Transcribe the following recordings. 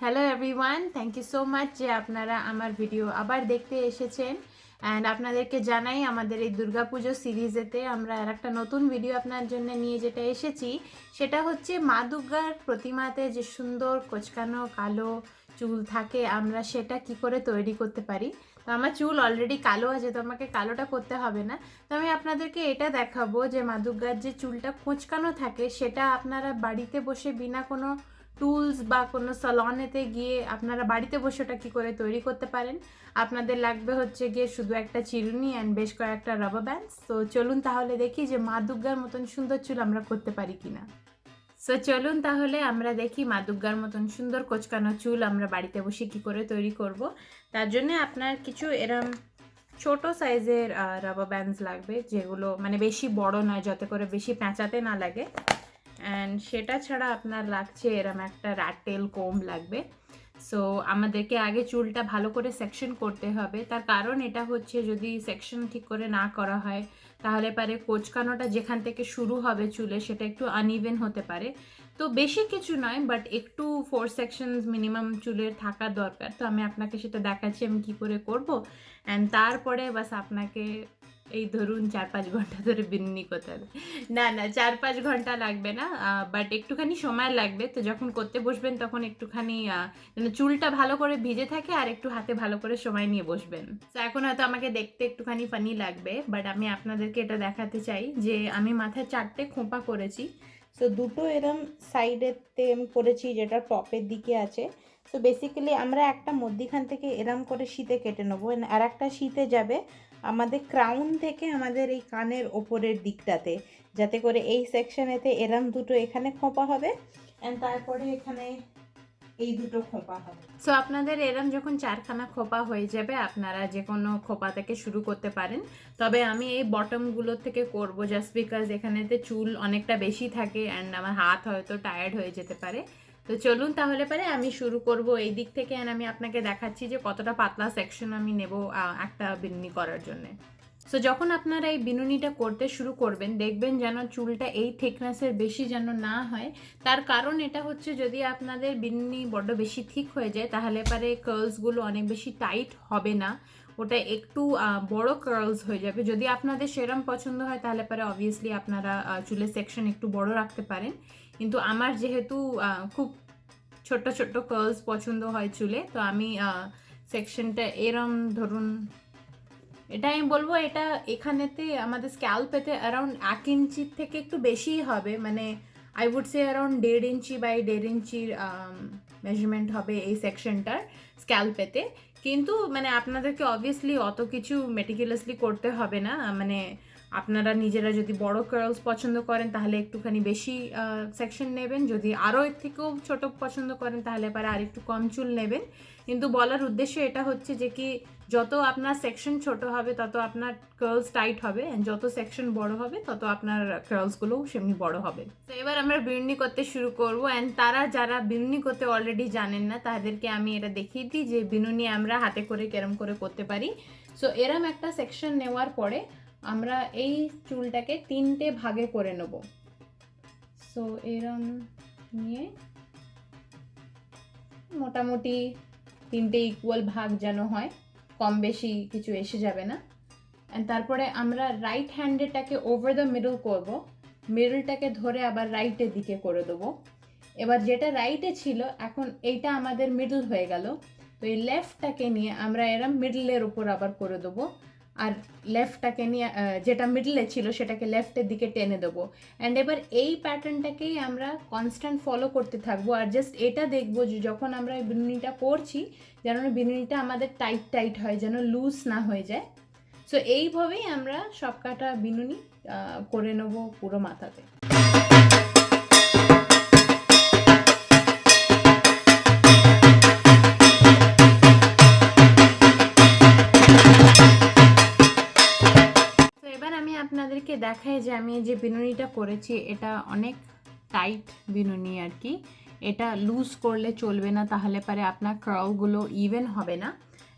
Hello everyone, thank you so much যে আপনারা আমার ভিডিও আবার দেখতে এসেছেন। অ্যান্ড আপনাদেরকে জানাই আমাদের এই দুর্গাপুজো সিরিজেতে আমরা আর একটা নতুন ভিডিও আপনার জন্য নিয়ে যেটা এসেছি সেটা হচ্ছে মা দুর্গার প্রতিমাতে যে সুন্দর কোচকানো কালো চুল থাকে আমরা সেটা কি করে তৈরি করতে পারি। তো আমার চুল অলরেডি কালো আছে, তো আমাকে কালোটা করতে হবে না। তো আমি আপনাদেরকে এটা দেখাবো যে মা দুর্গার যে চুলটা কোঁচকানো থাকে সেটা আপনারা বাড়িতে বসে বিনা কোনো টুলস বা কোনো সালনেতে গিয়ে আপনারা বাড়িতে বসে ওটা কী করে তৈরি করতে পারেন। আপনাদের লাগবে হচ্ছে গিয়ে শুধু একটা চিরুনি অ্যান্ড বেশ কয়েকটা রাবার ব্যান্ডস। তো চলুন তাহলে দেখি যে মা দুর্গার মতন সুন্দর চুল আমরা করতে পারি কিনা। সো চলুন তাহলে আমরা দেখি মা দুর্গার মতন সুন্দর কোচকানো চুল আমরা বাড়িতে বসে কী করে তৈরি করব। তার জন্য আপনার কিছু এরম ছোট সাইজের রাবার ব্যান্ডস লাগবে, যেগুলো মানে বেশি বড় নয়, যাতে করে বেশি প্যাঁচাতে না লাগে। অ্যান্ড সেটা ছাড়া আপনার লাগছে এরম একটা র্যাটেল কোম্ব লাগবে। সো আমাদেরকে আগে চুলটা ভালো করে সেকশন করতে হবে। তার কারণ এটা হচ্ছে যদি সেকশন ঠিক করে না করা হয় তাহলে পারে কোঁচকানোটা যেখান থেকে শুরু হবে চুলে সেটা একটু আনইভেন হতে পারে। তো বেশি কিছু নয়, বাট একটু 4 সেকশনস মিনিমাম চুলের থাকা দরকার। তো আমি আপনাকে সেটা দেখাচ্ছি আমি কী করে করব। অ্যান্ড তারপরে বাস আপনাকে এই ধরুন 4-5 ঘন্টা ধরে বিনুনি করতে হবে। না 4-5 ঘন্টা লাগবে না, বাট একটুখানি সময় লাগবে। তো যখন করতে বসবেন তখন একটুখানি যেন চুলটা ভালো করে ভিজে থাকে আর একটু হাতে ভালো করে সময় নিয়ে বসবেন। তো এখন হয়তো আমাকে দেখতে একটুখানি ফানি লাগবে, বাট আমি আপনাদেরকে এটা দেখাতে চাই যে আমি মাথায় 4টে খোঁপা করেছি। সো দুটো এরম সাইডেতে করেছি যেটা টপের দিকে আছে। সো বেসিক্যালি আমরা একটা মধ্যিখান থেকে এরম করে শীতে কেটে নেবো, আর একটা শীতে যাবে আমাদের ক্রাউন থেকে আমাদের এই কানের ওপরের দিকটাতে, যাতে করে এই সেকশনেতে এরম দুটো এখানে খোঁপা হবে অ্যান্ড তারপরে এখানে এই দুটো খোঁপা হবে। সো আপনাদের এরম যখন 4খানা খোঁপা হয়ে যাবে আপনারা যে কোনো খোঁপা থেকে শুরু করতে পারেন। তবে আমি এই বটমগুলো থেকে করব জাস্ট বিকজ এখানেতে চুল অনেকটা বেশি থাকে অ্যান্ড আমার হাত হয়তো টায়ার্ড হয়ে যেতে পারে। তো চলুন তাহলে পরে আমি শুরু করব এই দিক থেকে, অ্যান্ড আমি আপনাকে দেখাচ্ছি যে কতটা পাতলা সেকশন আমি নেব একটা বিনুনি করার জন্যে। সো যখন আপনারা এই বিনুনিটা করতে শুরু করবেন দেখবেন যেন চুলটা এই থিকনেসের বেশি যেন না হয়। তার কারণ এটা হচ্ছে যদি আপনাদের বিনুনি বড্ড বেশি থিক হয়ে যায় তাহলে পারে কার্লসগুলো অনেক বেশি টাইট হবে না, ওটা একটু বড় কার্লস হয়ে যাবে। যদি আপনাদের সেরম পছন্দ হয় তাহলে পারে অবভিয়াসলি আপনারা চুলের সেকশন একটু বড় রাখতে পারেন। কিন্তু আমার যেহেতু খুব ছোট্ট ছোট্ট কার্লস পছন্দ হয় চুলে, তো আমি সেকশনটা এরম ধরুন, এটা আমি বলবো এটা এখানেতে আমাদের স্ক্যাল্পেতে অ্যারাউন্ড 1 ইঞ্চির থেকে একটু বেশিই হবে, মানে I would say around 1.5 inch by 1.5 ইঞ্চির মেজারমেন্ট হবে এই সেকশনটার স্ক্যাল্পেতে। কিন্তু মানে আপনাদেরকে অবভিয়াসলি অত কিছু মেটিকুলাসলি করতে হবে না, মানে আপনারা নিজেরা যদি বড় কার্লস পছন্দ করেন তাহলে একটুখানি বেশি সেকশন নেবেন, যদি আরও এর থেকেও ছোটো পছন্দ করেন তাহলে পরে আর একটু কম চুল নেবেন। কিন্তু বলার উদ্দেশ্য এটা হচ্ছে যে কি যত আপনার সেকশন ছোট হবে তত আপনার কার্লস টাইট হবে, অ্যান্ড যত সেকশন বড় হবে তত আপনার কার্লসগুলোও সেমনি বড় হবে। তো এবার আমরা বিনুনি করতে শুরু করবো, অ্যান্ড তারা যারা বিনুনি করতে অলরেডি জানেন না তাদেরকে আমি এটা দেখিয়ে দিই যে বিনুনি আমরা হাতে করে কেরম করে করতে পারি। সো এরম একটা সেকশন নেওয়ার পরে আমরা এই চুলটাকে 3টে ভাগে করে নেব। সো এরম নিয়ে মোটামুটি 3টে ইকুয়াল ভাগ যেন হয়, কম বেশি কিছু এসে যাবে না। অ্যান্ড তারপরে আমরা রাইট হ্যান্ডেরটাকে ওভার দ্য মিডল করব, মিডলটাকে ধরে আবার রাইটের দিকে করে দেবো। এবার যেটা রাইটে ছিল এখন এইটা আমাদের মিডল হয়ে গেল, তো এই লেফটটাকে নিয়ে আমরা এরম মিডলের ওপর আবার করে দেবো, আর লেফটটাকে নিয়ে যেটা মিডলে ছিল সেটাকে লেফটের দিকে টেনে দেবো। অ্যান্ড এবার এই প্যাটার্নটাকেই আমরা কনস্ট্যান্ট ফলো করতে থাকবো, আর জাস্ট এটা দেখবো যে যখন আমরা এই বিনুনিটা করছি যেন বিনুনিটা আমাদের টাইট টাইট হয়, যেন লুজ না হয়ে যায়। সো এইভাবেই আমরা সব কাটা বিনুনি করে নেবো পুরো মাথাতে। আপনাদেরকে দেখাই যে আমি যে বিনুনিটা করেছি এটা অনেক টাইট বিনুনি আর কি, এটা লুজ করলে চলবে না, তাহলে পারে আপনার কার্লগুলো ইভেন হবে না।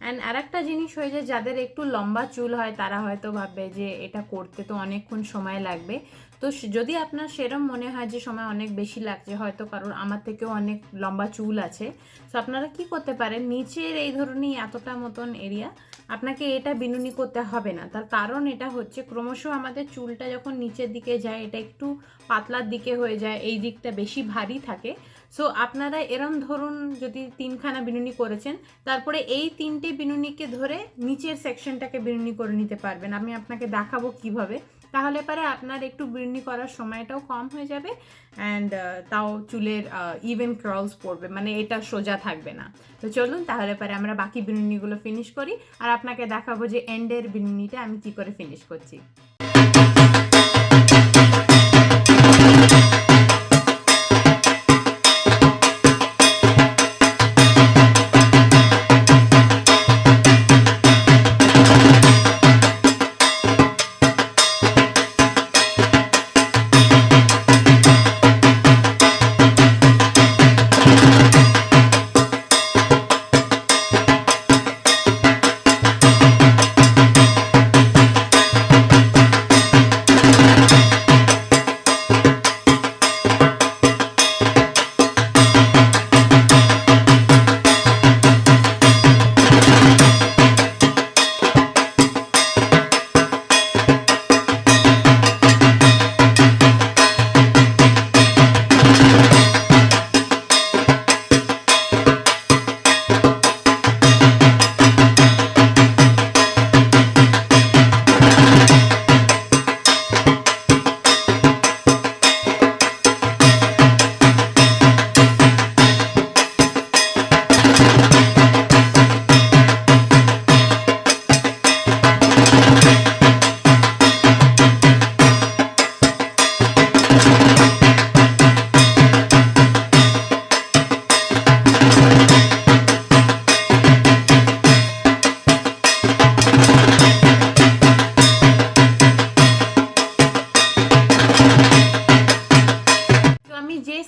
অ্যান্ড আর একটা জিনিস হয়ে যায় যাদের একটু লম্বা চুল হয় তারা হয়তো ভাববে যে এটা করতে তো অনেকক্ষণ সময় লাগবে। তো যদি আপনার সেরম মনে হয় যে সময় অনেক বেশি লাগছে, হয়তো কারোর আমার থেকেও অনেক লম্বা চুল আছে, তো আপনারা কি করতে পারেন, নিচের এই ধরনের এতটা মতন এরিয়া আপনাকে এটা বিনুনি করতে হবে না। তার কারণ এটা হচ্ছে ক্রমশ আমাদের চুলটা যখন নিচের দিকে যায় এটা একটু পাতলার দিকে হয়ে যায়, এই দিকটা বেশি ভারী থাকে। সো আপনারা এরম ধরুন যদি 3খানা বিনুনি করেছেন, তারপরে এই 3টে বিনুনিকে ধরে নিচের সেকশনটাকে বিনুনি করে নিতে পারবেন। আমি আপনাকে দেখাবো কিভাবে। তাহলে পরে আপনার একটু বিনুনি করার সময়টাও কম হয়ে যাবে, অ্যান্ড তাও চুলের ইভেন কার্লস পড়বে, মানে এটা সোজা থাকবে না। তো চলুন তাহলে পরে আমরা বাকি বিনুনিগুলো ফিনিশ করি, আর আপনাকে দেখাবো যে এন্ডের বিনুনিটা আমি কি করে ফিনিশ করছি।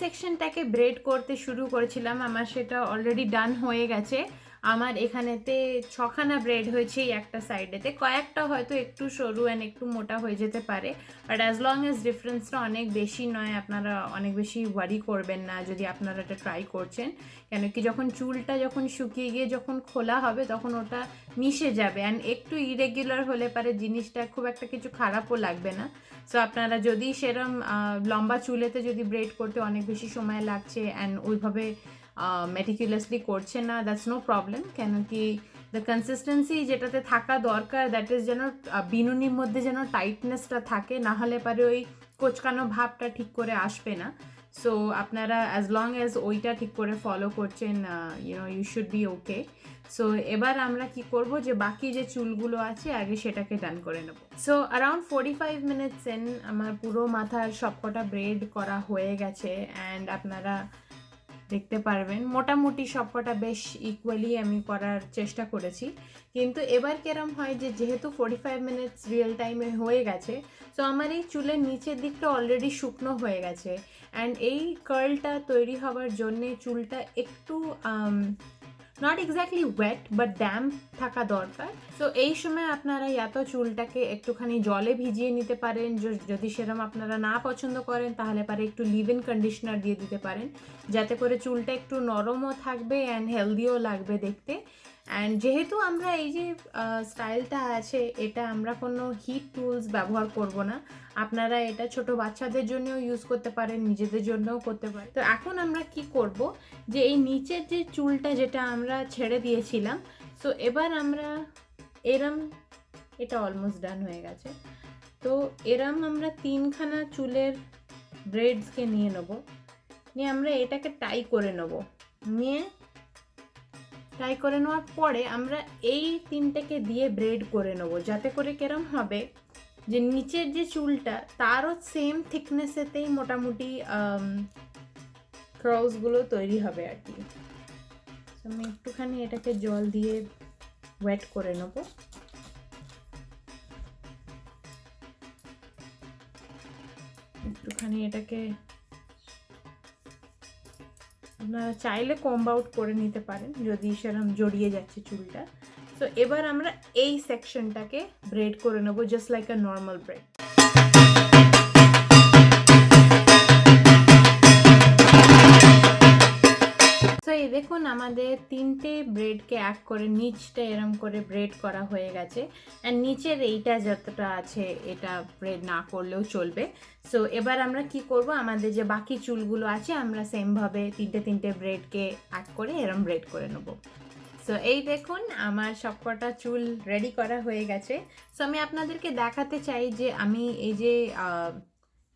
সেকশনটাকে ব্রেড করতে শুরু করেছিলাম, আমার সেটা অলরেডি ডান হয়ে গেছে। আমার এখানেতে 6খানা ব্রেড হয়েছে এই একটা সাইডেতে, কয়েকটা হয়তো একটু সরু অ্যান্ড একটু মোটা হয়ে যেতে পারে, বাট অ্যাজ লং অ্যাজ ডিফারেন্সটা অনেক বেশি নয়, আপনারা অনেক বেশি ওয়ারি করবেন না যদি আপনারা এটা ট্রাই করছেন। কেন কি যখন চুলটা যখন শুকিয়ে গিয়ে যখন খোলা হবে তখন ওটা মিশে যাবে, অ্যান্ড একটু ইরেগুলার হলে পারে জিনিসটা খুব একটা কিছু খারাপও লাগবে না। সো আপনারা যদি সেরম লম্বা চুলেতে যদি ব্রেড করতে অনেক বেশি সময় লাগছে অ্যান্ড ওইভাবে মেটিকুলাসলি করছে না, দ্যাটস নো প্রবলেম। কেন কি দ্য কনসিস্টেন্সি যেটাতে থাকা দরকার দ্যাট ইজ যেন বিনুনির মধ্যে যেন টাইটনেসটা থাকে, না হলে পারে ওই কোচকানো ভাবটা ঠিক করে আসবে না। সো আপনারা অ্যাজ লং অ্যাজ ওইটা ঠিক করে ফলো করছেন, you should be okay. So এবার আমরা কি করব যে বাকি যে চুলগুলো আছে আগে সেটাকে ডান করে নেব। সো অ্যারাউন্ড 45 মিনিটস ইন আমার পুরো মাথার সবকটা ব্রেড করা হয়ে গেছে, অ্যান্ড আপনারা দেখতে পারবেন মোটামুটি সবকটা বেশ ইকুয়ালি আমি করার চেষ্টা করেছি। কিন্তু এবার কেরম হয় যে যেহেতু 45 মিনিটস রিয়েল টাইমে হয়ে গেছে, সো আমার এই চুলের নিচের দিকটা অলরেডি শুকনো হয়ে গেছে, অ্যান্ড এই কার্লটা তৈরি হওয়ার জন্যে চুলটা একটু not exactly wet but damp থাকা দরকার। সো এই সময় আপনারা তো চুলটাকে একটুখানি জলে ভিজিয়ে নিতে পারেন, যদি সেরকম আপনারা না পছন্দ করেন তাহলে পারে একটু লিভ ইন কন্ডিশনার দিয়ে দিতে পারেন, যাতে করে চুলটা একটু নরমও থাকবে অ্যান্ড হেলদিও লাগবে দেখতে। অ্যান্ড যেহেতু আমরা এই যে স্টাইলটা আছে এটা আমরা কোনো হিট টুলস ব্যবহার করব না, আপনারা এটা ছোট বাচ্চাদের জন্যও ইউজ করতে পারেন, নিজেদের জন্যও করতে পারেন। তো এখন আমরা কি করব যে এই নিচের যে চুলটা যেটা আমরা ছেড়ে দিয়েছিলাম, সো এবার আমরা এরম, এটা অলমোস্ট ডান হয়ে গেছে, তো এরম আমরা 3খানা চুলের ব্রেডসকে নিয়ে নেব, নিয়ে আমরা এটাকে টাই করে নেব। নিয়ে টাই করে নেওয়ার পরে আমরা এই 3টেকে দিয়ে ব্রেড করে নেব, যাতে করে কেরম হবে যে নিচের যে চুলটা তারও সেম থিকনেসেতেই মোটামুটি ক্রলসগুলো তৈরি হবে আর কি। আমি একটুখানি এটাকে জল দিয়ে ওয়েট করে নেব। একটুখানি এটাকে আপনারা চাইলে কম্ব আউট করে নিতে পারেন যদি সেরকম জড়িয়ে যাচ্ছে চুলটা। তো এবার আমরা এই সেকশনটাকে ব্রেড করে নেব just like a normal bread. এই দেখুন আমাদের 3টে ব্রেডকে এক করে নিচটা এরম করে ব্রেড করা হয়ে গেছে, আর নিচের এইটা যতটা আছে এটা ব্রেড না করলেও চলবে। সো এবার আমরা কি করব, আমাদের যে বাকি চুলগুলো আছে আমরা সেমভাবে 3টে ব্রেডকে এক করে এরম ব্রেড করে নেব। সো এই দেখুন আমার সবকটা চুল রেডি করা হয়ে গেছে। সো আমি আপনাদেরকে দেখাতে চাই যে আমি এই যে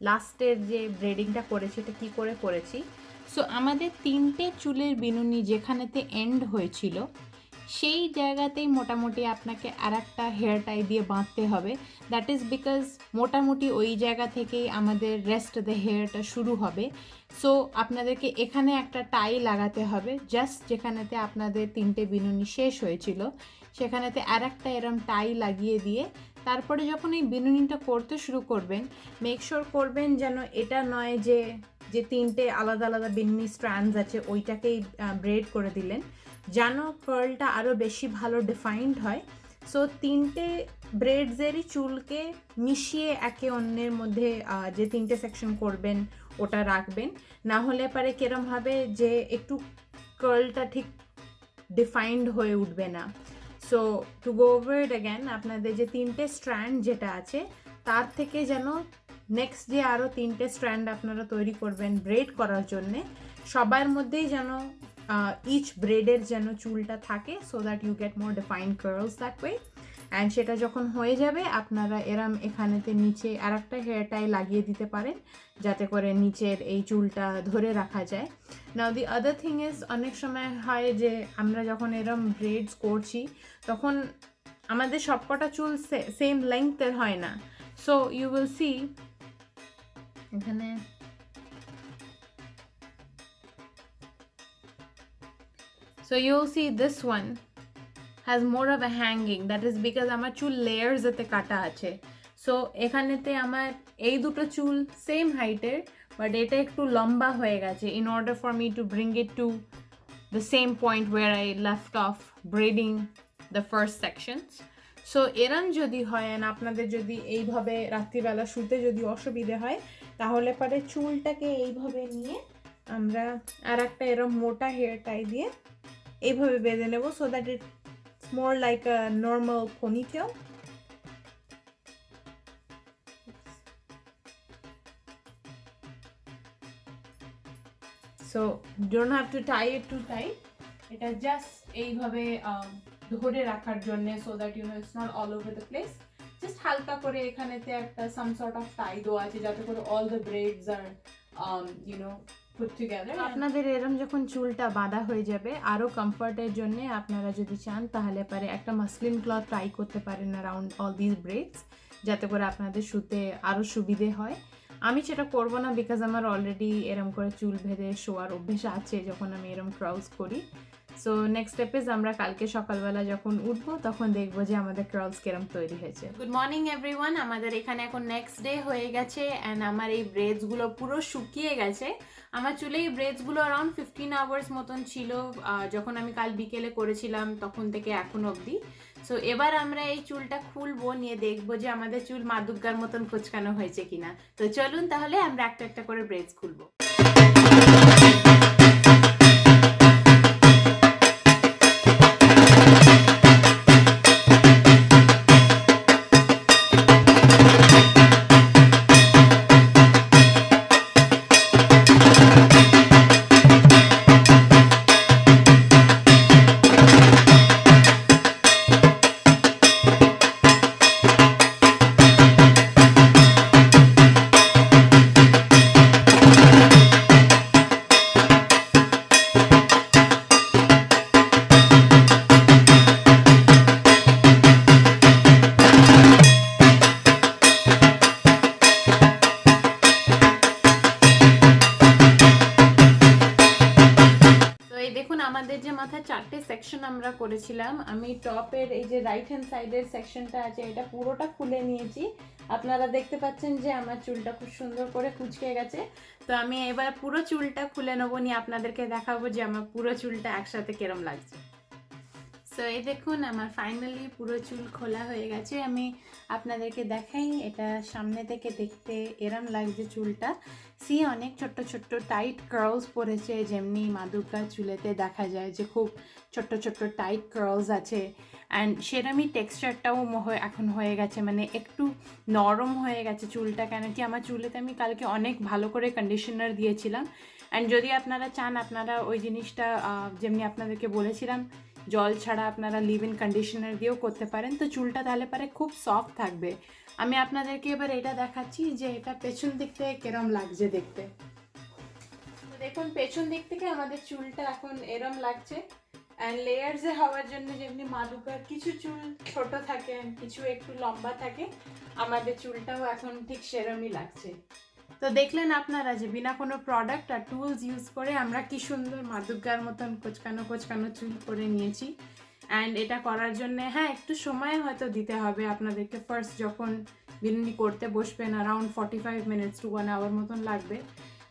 লাস্টের যে ব্রেডিংটা করেছি এটা কী করে করেছি। সো আমাদের 3টে চুলের বিনুনি যেখানেতে এন্ড হয়েছিল সেই জায়গাতেই মোটামুটি আপনাকে আর একটা হেয়ার টাই দিয়ে বাঁধতে হবে। দ্যাট ইজ বিকজ মোটামুটি ওই জায়গা থেকেই আমাদের রেস্ট অফ দ্য হেয়ারটা শুরু হবে। সো আপনাদেরকে এখানে একটা টাই লাগাতে হবে, জাস্ট যেখানেতে আপনাদের 3টে বিনুনি শেষ হয়েছিল সেখানেতে আর একটা এরম টাই লাগিয়ে দিয়ে তারপরে যখন এই বিনুনিটা করতে শুরু করবেন মেক শিওর করবেন যেন এটা নয় যে 3টে আলাদা আলাদা বিনুনি স্ট্র্যান্ডস আছে ওইটাকেই ব্রেড করে দিলেন, যেন কার্লটা আরও বেশি ভালো ডিফাইন্ড হয়। সো 3টে ব্রেডসেরই চুলকে মিশিয়ে একে অন্যের মধ্যে যে 3টে সেকশন করবেন ওটা রাখবেন, না হলে পারে কিরম হবে যে একটু কার্লটা ঠিক ডিফাইন্ড হয়ে উঠবে না। So to go over it again, আপনাদের যে 3টে স্ট্র্যান্ড যেটা আছে তার থেকে যেন নেক্সট যে আরও 3টে স্ট্র্যান্ড আপনারা তৈরি করবেন ব্রেড করার জন্যে সবার মধ্যেই যেন ইচ ব্রেডের যেন চুলটা থাকে, so that you get more defined curls that way. And সেটা যখন হয়ে যাবে আপনারা এরম এখানেতে নিচে আর একটা হেয়ার টাই লাগিয়ে দিতে পারেন যাতে করে নিচের এই চুলটা ধরে রাখা যায়। নাও দি আদার থিং ইজ, অনেক সময় হয় যে আমরা যখন এরম ব্রেডস করছি তখন আমাদের সবকটা চুল সেম লেংথের হয় না। সো ইউ উইল সি এখানে so you'll see this one has more of a hanging, that is because আমার চুল লেয়ার্স এতে কাটা আছে। সো এখানেতে আমার এই দুটো চুল সেম হাইটের বাট এটা একটু লম্বা হয়ে গেছে in order for me to bring it to the same point where I left off braiding the first sections. So এরম যদি হয় and আপনাদের যদি এইভাবে রাত্রিবেলা শুতে যদি অসুবিধে হয় তাহলে পরে চুলটাকে এইভাবে নিয়ে আমরা আর একটা এরম মোটা হেয়ার টাই দিয়ে এইভাবে বেঁধে নেব, so that it more like a normal ponytail. So you don't have to tie it too tight. এটা just এইভাবে ধরে রাখার জন্য, so that you know it's not all over the place. Just হালকা করে এখানেতে একটা some sort of tie দেওয়া আছে যাতে করে all the braids are you know put together. আপনাদের এরম যখন চুলটা বাঁধা হয়ে যাবে আরও কমফর্টের জন্য আপনারা যদি চান তাহলে পারে একটা মাসলিন ক্লথ ট্রাই করতে পারেন অ্যারাউন্ড অল দিস ব্রেডস যাতে করে আপনাদের শুতে আরও সুবিধে হয়। আমি সেটা করব না বিকজ আমার অলরেডি এরম করে চুল বেঁধে শোয়ার অভ্যেস আছে যখন আমি এরম ক্রাউলস করি। সো নেক্সট স্টেপ ইজ আমরা কালকে সকালবেলা যখন উঠবো তখন দেখবো যে আমাদের ক্রাউলস কিরম তৈরি হয়েছে। গুড মর্নিং এভরিওয়ান, আমাদের এখানে এখন নেক্সট ডে হয়ে গেছে অ্যান্ড আমার এই ব্রেডসগুলো পুরো শুকিয়ে গেছে। আমার চুলে এই ব্রেডসগুলো অ্যারাউন্ড 15 আওয়ার্স মতন ছিল যখন আমি কাল বিকেলে করেছিলাম তখন থেকে এখন অবধি। সো এবার আমরা এই চুলটা খুলবো, নিয়ে দেখবো যে আমাদের চুল মা দুর্গার মতন কোচকানো হয়েছে কিনা। তো চলুন তাহলে আমরা একটা একটা করে ব্রেডস খুলবো। আমাদের যে মাথায় 4টে সেকশন আমরা করেছিলাম, আমি টপের এই যে রাইট হ্যান্ড সাইডের সেকশনটা আছে এটা পুরোটা খুলে নিয়েছি। আপনারা দেখতে পাচ্ছেন যে আমার চুলটা খুব সুন্দর করে কুঁচকে গেছে। তো আমি এবার পুরো চুলটা খুলে নেবো, নিয়ে আপনাদেরকে দেখাবো যে আমার পুরো চুলটা একসাথে কিরম লাগছে। সো এই দেখুন আমার ফাইনালি পুরো চুল খোলা হয়ে গেছে। আমি আপনাদেরকে দেখাই, এটা সামনে থেকে দেখতে এরম লাগছে চুলটা। অনেক ছোট্ট ছোট্ট টাইট কার্লস পড়েছে, যেমনি মা দুর্গার চুলেতে দেখা যায় যে খুব ছোট্ট ছোট্ট টাইট কার্লস আছে। অ্যান্ড সেরমই টেক্সচারটাও এখন হয়ে গেছে, মানে একটু নরম হয়ে গেছে চুলটা, কেন কি আমার চুলেতে আমি কালকে অনেক ভালো করে কন্ডিশনার দিয়েছিলাম। অ্যান্ড যদি আপনারা চান, আপনারা ওই জিনিসটা যেমনি আপনাদেরকে বলেছিলাম জল ছাড়া আপনারা লিভ ইন কন্ডিশনার দিয়েও করতে পারেন, তো চুলটা তাহলে পারে খুব সফট থাকবে। আমি আপনাদেরকে এবার এটা দেখাচ্ছি যে এটা পেছন দিক থেকে কেরম লাগছে দেখতে। দেখুন পেছন দিক থেকে আমাদের চুলটা এখন এরম লাগছে। অ্যান্ড লেয়ার্সে হওয়ার জন্য যেমনি মা দুর্গার কিছু চুল ছোট থাকে অ্যান্ড কিছু একটু লম্বা থাকে, আমাদের চুলটাও এখন ঠিক সেরমই লাগছে। তো দেখলেন আপনারা যে বিনা কোনো প্রোডাক্ট আর টুলস ইউজ করে আমরা কি সুন্দর মা দুর্গার মতন কোচকানো কোচকানো চুল করে নিয়েছি। অ্যান্ড এটা করার জন্য হ্যাঁ একটু সময় হয়তো দিতে হবে আপনাদেরকে। ফার্স্ট যখন বিনুনি করতে বসবেন অ্যারাউন্ড 45 মিনিটস টু 1 আওয়ার মতন লাগবে।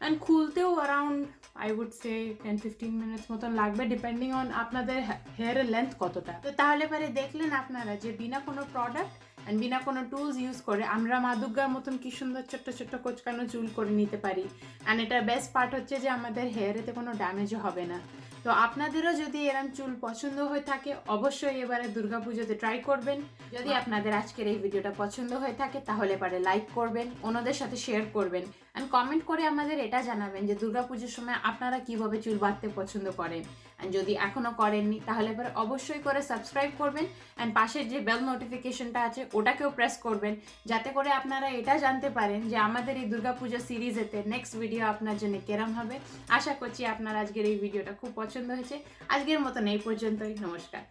অ্যান্ড খুলতেও around I would say 10-15 minutes মতন লাগবে, ডিপেন্ডিং অন আপনাদের হেয়ারের লেন্থ কতটা। তো তাহলে পরে দেখলেন আপনারা যে বিনা কোনো প্রোডাক্ট অ্যান্ড বিনা কোনো টুলস ইউজ করে আমরা মা দুর্গার মতন কি সুন্দর ছোট্ট ছোট্ট কোচকানো চুল করে নিতে পারি। অ্যান্ড এটার বেস্ট পার্ট হচ্ছে যে আমাদের হেয়ারেতে কোনো ড্যামেজও হবে না। তো আপনাদেরও যদি এরম চুল পছন্দ হয়ে থাকে অবশ্যই এবারে দুর্গাপুজোতে ট্রাই করবেন। যদি আপনাদের আজকের এই ভিডিওটা পছন্দ হয়ে থাকে তাহলে পারে লাইক করবেন, অন্যদের সাথে শেয়ার করবেন অ্যান্ড কমেন্ট করে আমাদের এটা জানাবেন যে দুর্গাপুজোর সময় আপনারা কীভাবে চুল বাঁধতে পছন্দ করেন। অ্যান্ড যদি এখনও করেননি তাহলে এবার অবশ্যই করে সাবস্ক্রাইব করবেন অ্যান্ড পাশের যে বেল নোটিফিকেশনটা আছে ওটাকেও প্রেস করবেন, যাতে করে আপনারা এটা জানতে পারেন যে আমাদের এই দুর্গাপুজো সিরিজেতে নেক্সট ভিডিও আপনার জন্য কেরম হবে। আশা করছি আপনার আজকের এই ভিডিওটা খুব পছন্দ হয়েছে। আজকের মতন এই পর্যন্তই, নমস্কার।